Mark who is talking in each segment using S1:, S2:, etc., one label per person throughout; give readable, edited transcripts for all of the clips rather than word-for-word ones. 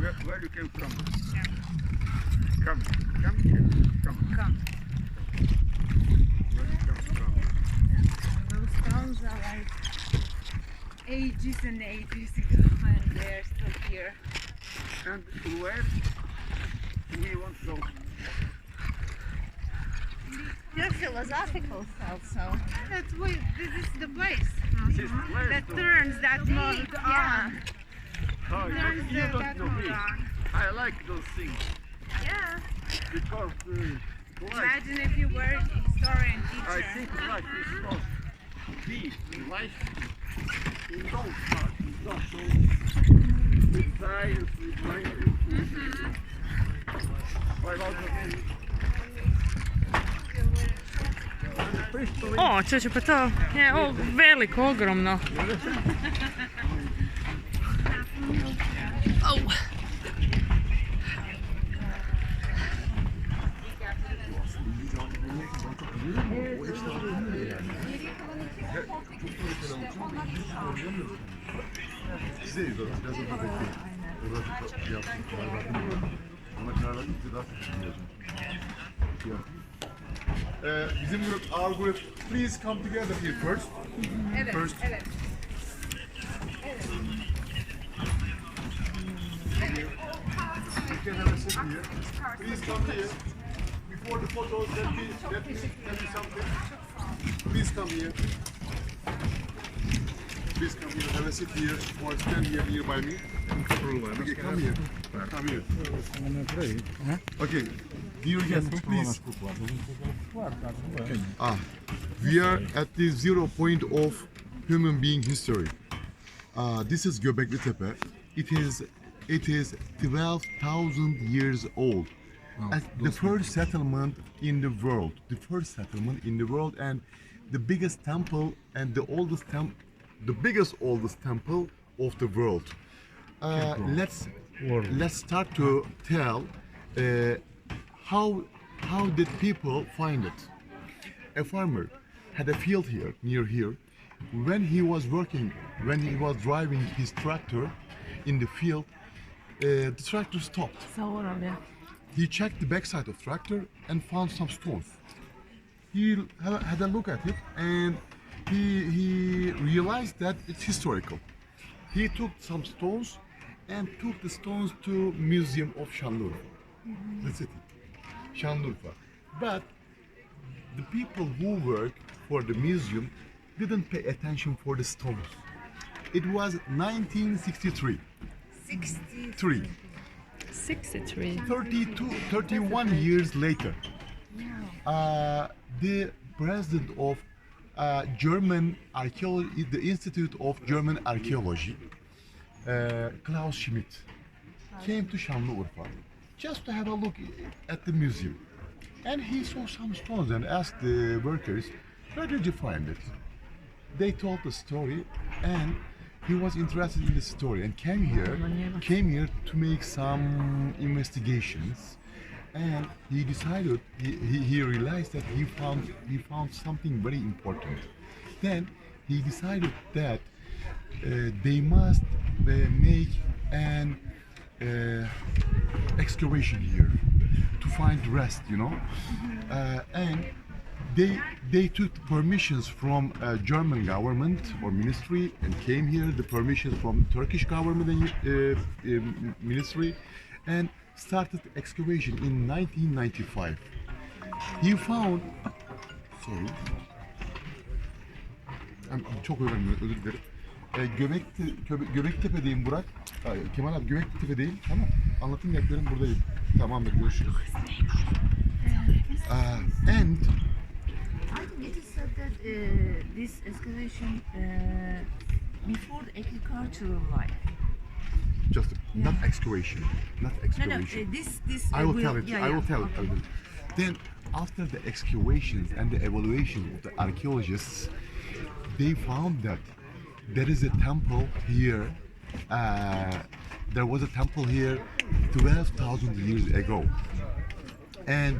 S1: Where you came from? Come here. Come. Where you come from?
S2: Those stones are like ages and ages ago, and they're still here.
S1: And where we want to go?
S2: They're philosophical also. This is the place
S1: This place
S2: that
S1: to-
S2: turns that mode
S1: Oh,
S2: on. Turns
S1: you don't
S2: that
S1: know
S2: mode
S1: me.
S2: on.
S1: I like those things
S2: Yeah.
S1: because life,
S2: Imagine if you were a historian teacher.
S1: I think life is supposed to be life in those parts, not so with science, with language. Why about
S3: O, čeće pa to je veliko, ogromno. Au.
S4: Size biraz da bekleyin. Orada yaptım, karar verdim ya. Ona karar verdim, size daha çok düşünüyorum. Bizim grup, our group, please come together here first.
S2: Evet,
S4: First.
S2: evet.
S4: You can have a seat here. Please come here. Before the photos, let me tell you something. Please come here. Please come here. Have a seat here or stand here nearby me. Okay, come here. Come here. Okay. Dear guests, please. We are at the 0 point of human being history. This is Göbekli Tepe. It is 12,000 years old. As the first settlement in the world. The first settlement in the world, and the biggest temple and the oldest temple of the world. Let's start to tell how did people find it. A farmer had a field here, near here. When he was driving his tractor in the field, the tractor stopped. He checked the backside of tractor and found some stones. He had a look at it, and he realized that it's historical. He took some stones and took the stones to Museum of Şanlıurfa, the city, Şanlıurfa. But the people who work for the museum didn't pay attention for the stones. It was 1963.
S2: 63.
S3: 63.
S4: 31 years later, the president of German archaeology, the Institute of German Archaeology, Klaus Schmidt, came to Şanlıurfa just to have a look at the museum. And he saw some stones and asked the workers, where did you find it? They told the story, and he was interested in the story and came here to make some investigations. And he decided, he realized that he found something very important. Then he decided that they must make an excavation here to find rest, and they took permissions from German government or ministry and came here. The permissions from Turkish government and ministry, and started excavation in 1995. He found, sorry, çok özür dilerim. Göbektepe'deyim Burak. Kemal abi Göbektepe'deyim. Tamam. Anlatım yapıyorum, buradayım. Tamamdır, görüşürüz. And
S2: I think it is said that this excavation before the agricultural life.
S4: just not excavation.
S2: No, this.
S4: I will tell it.
S2: Yeah,
S4: I will
S2: yeah.
S4: tell it. Then, after the excavations and the evaluation of the archaeologists, they found that there is a temple here. There was a temple here 12,000 years ago, and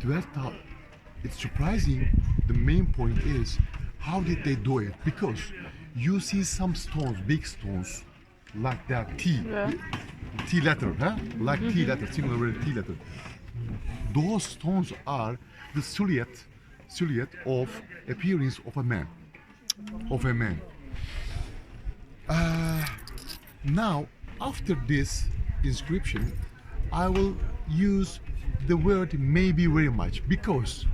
S4: 12,000. It's surprising. The main point is, how did they do it? Because you see some stones, big stones, like that T. T letter, huh? Like T letter, singular word T letter. Those stones are the silhouette of appearance of a man. Of a man. Now, after this inscription, I will use the word maybe very much because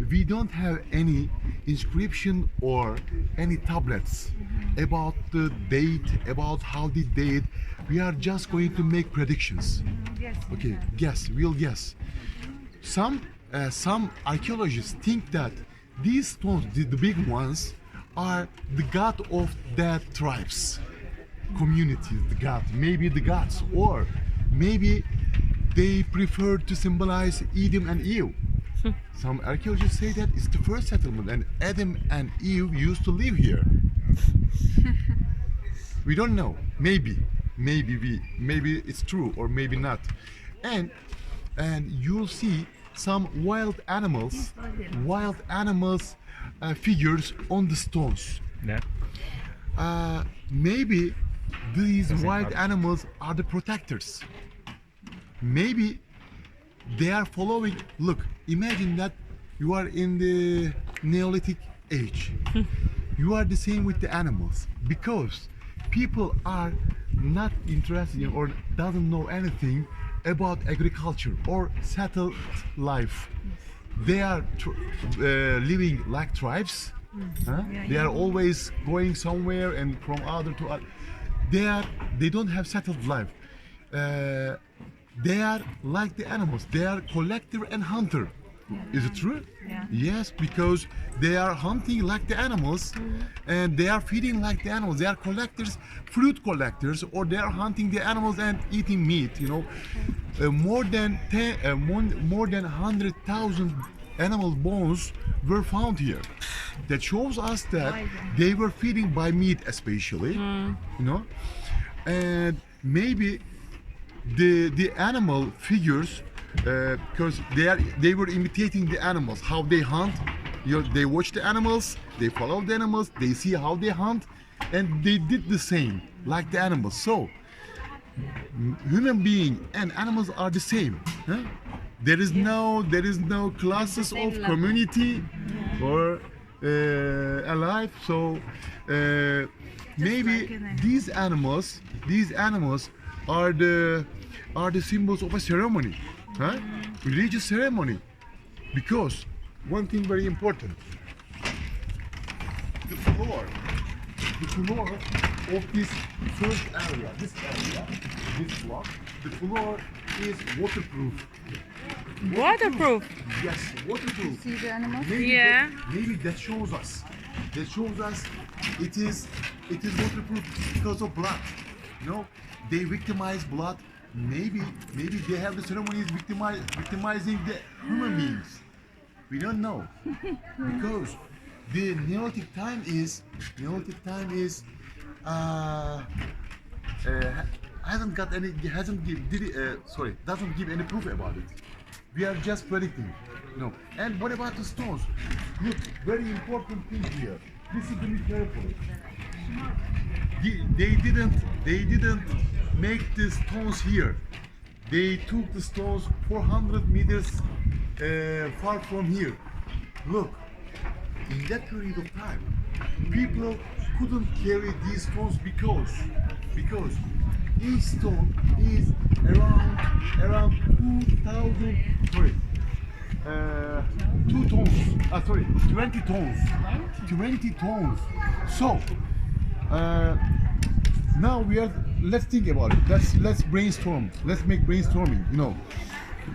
S4: we don't have any inscription or any tablets about the date, about how the date. We are just going to make predictions. Okay, we'll guess. Some archaeologists think that these stones, the big ones, are the god of that tribes, communities, the god, maybe the gods, or maybe they prefer to symbolize Adam and Eve. Some archaeologists say that it's the first settlement and Adam and Eve used to live here. We don't know. Maybe it's true or maybe not. And you'll see some wild animals figures on the stones.
S5: Yeah.
S4: Maybe these wild animals are the protectors. Maybe they are following. Look, imagine that you are in the Neolithic age. You are the same with the animals because people are not interested in or doesn't know anything about agriculture or settled life. They are living like tribes. Huh? They are always going somewhere and from other to other. They don't have settled life. They are like the animals. They are collector and hunter. Is it true?
S2: Yeah.
S4: Yes, because they are hunting like the animals and they are feeding like the animals. They are collectors, fruit collectors, or they are hunting the animals and eating meat. You know, more than 100,000 animal bones were found here. That shows us that they were feeding by meat, especially. You know, and maybe the animal figures. Because they were imitating the animals, how they hunt. You know, they watch the animals, they follow the animals, they see how they hunt, and they did the same like the animals. So human being and animals are the same. Huh? There is no classes of community or alive. So maybe these animals are the symbols of a ceremony. Huh? Religious ceremony, because one thing very important, the floor of this first area, this block, the floor is waterproof.
S3: Waterproof.
S4: Yes, waterproof.
S2: See the animals?
S3: Yeah.
S4: Maybe that shows us it is waterproof because of blood. You know, they victimize blood. Maybe they have the ceremonies victimizing the human beings. We don't know because the Neolithic time doesn't give any proof about it. We are just predicting. No. And what about the stones? Look, very important thing here. Listen to me carefully. They didn't make the stones here. They took the stones 400 meters far from here. Look, in that period of time, people couldn't carry these stones because each stone is around 20 tons. 20 tons. So now let's think about it. Let's brainstorm. Let's make brainstorming. You know,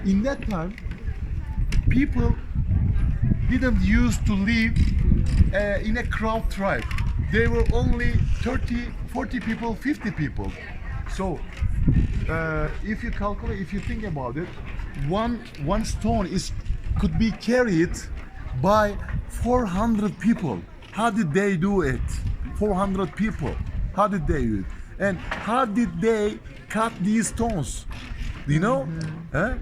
S4: in that time, people didn't used to live in a crowd tribe. They were only 30, 40 people, 50 people. So if you think about it, one stone could be carried by 400 people. How did they do it? 400 people. How did they do it? And how did they cut these stones? Do you know? Huh?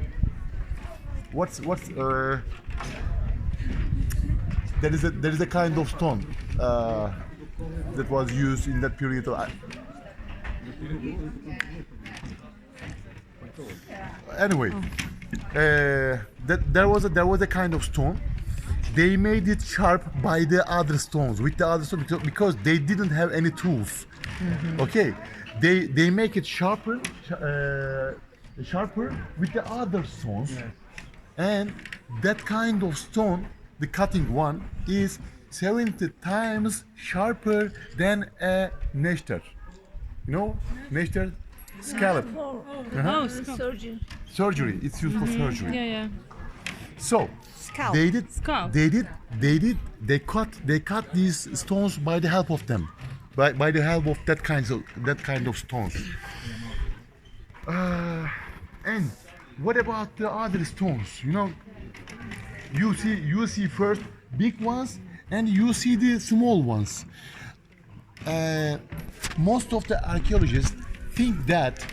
S4: There is a kind of stone that was used in that period. Anyway, there was a kind of stone. They made it sharp by the other stones, with the other stones, because they didn't have any tools. Okay, they make it sharper, sharper with the other stones, and that kind of stone, the cutting one, is 70 times sharper than a neshter. You know, neshter scallop.
S3: Oh,
S2: Surgeon.
S4: Surgery. It's used for surgery.
S3: yeah, yeah.
S4: So
S2: Scalp.
S3: Scalp.
S4: they cut these stones by the help of them, by the help of that kind of stones. And what about the other stones? You know, you see first big ones and you see the small ones. Most of the archaeologists think that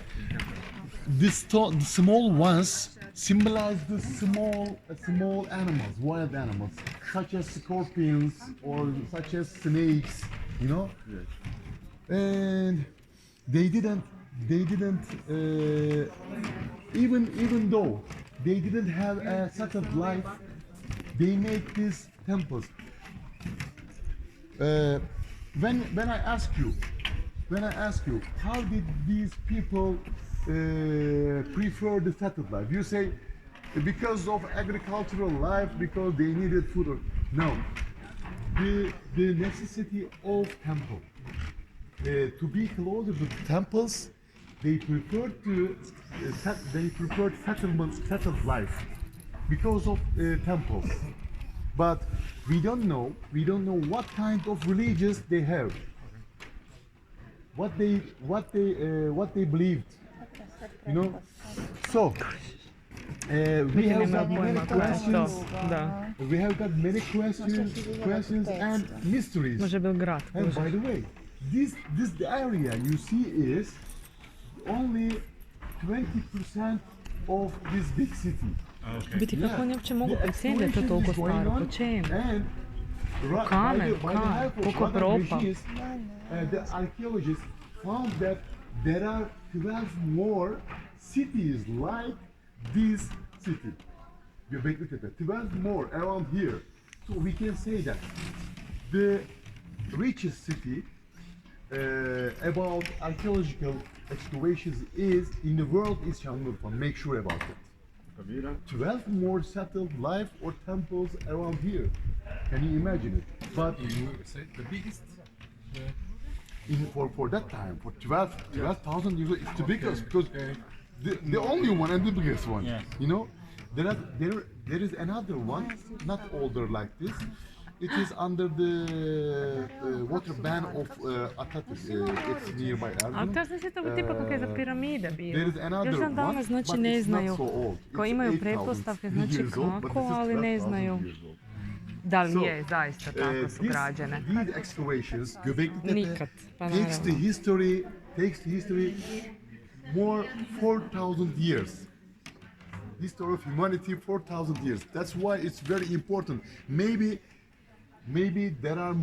S4: the small ones symbolize the small animals, wild animals, such as scorpions or such as snakes, you know. And they didn't even though they didn't have a settled life, they make these temples. When I ask you, how did these people prefer the settled life? You say because of agricultural life, because they needed food. No, the necessity of temple. To be closer to the temples, they preferred settled life because of takes. But we don't know what kind of religions they have, what they believed, you know. So we have got many questions.
S3: Da.
S4: We have got many questions and mysteries.
S3: Može Belgrad.
S4: And by the way, this area you see is only 20% of this big city.
S3: Biti kako oni uopće mogu procijeniti da je to toliko staro? Po čemu? Kamen, koliko propa.
S4: The archaeologists found that there are 12 more cities like this city, Göbekli Tepe. 12 more around here. So we can say that the richest city about archaeological excavations is in the world is Şanlıurfa. Make sure about it. 12 more settled life or temples around here. Can you imagine it? But
S5: You say the biggest?
S4: for that time, for 12,000 years, it's the biggest because the only one and the biggest one.
S5: Yes.
S4: You know, there is another one, not older like this. It is under the water ban of Atatürk. It's nearby
S3: Ali
S4: Erzurum.
S3: to znači to tipa kako je za piramide bilo.
S4: There is another
S3: Još dan danas
S4: one,
S3: znači
S4: but
S3: ne
S4: it's not
S3: znaju,
S4: so old.
S3: ko
S4: It's
S3: imaju
S4: 8,000
S3: pretpostavke znači
S4: years old, but
S3: kako,
S4: this is
S3: ali ne
S4: 12,000
S3: znaju
S4: years old.
S3: da li
S4: So,
S3: je zaista tako su građene.
S4: These excavations, Göbekli Tepe,
S3: Nikad, pa
S4: takes the history more 4,000 years. History of humanity 4,000 years. That's why it's very important. Maybe there are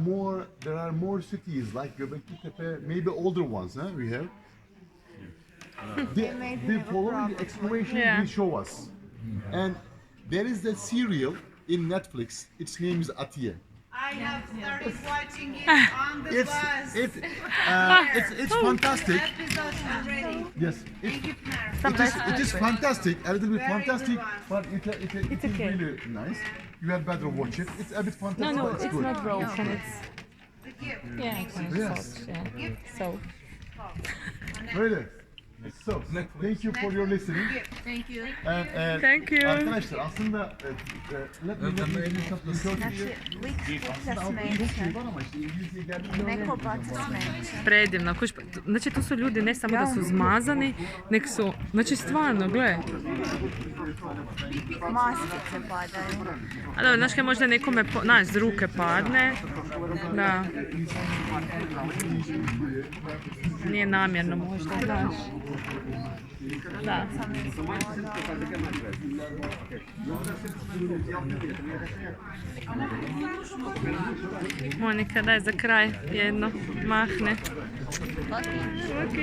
S4: more cities like Göbekli Tepe, maybe older ones, huh? We have. The following excavation
S3: Yeah.
S4: will show us. And there is a serial in Netflix. Its name is Atiye.
S6: I have started watching it on the
S4: It's
S6: bus.
S4: it's fantastic.
S6: Episode already.
S4: Yes, it is fantastic. A little bit
S6: Very
S4: fantastic,
S6: good
S4: but it's
S3: okay.
S4: really nice. You had better watch it. It's a bit
S3: No,
S4: fantastic.
S3: no,
S4: but it's
S3: it's
S4: good.
S3: not broken, it's...
S6: The gift.
S3: Yeah, kind of
S4: Yes.
S3: soft, yeah. So,
S4: Really. So, thank you for your listening.
S2: Thank you.
S4: And,
S3: Thank you.
S4: Arkadaşlar aslında let me introduce you. Aslında Avrupa'da çok şey var ama işte İngilizceye geldiğinde
S3: predivno. Znači, tu su ljudi ne samo da su zmazani, nek su... Znači, stvarno, gle.
S2: Maskice padaju.
S3: A dobro, znaš kaj možda nekome, znaš, z ruke padne. Da. Nije namjerno možda, znaš. Da. Monika, daj za kraj jedno, mahne. Ok.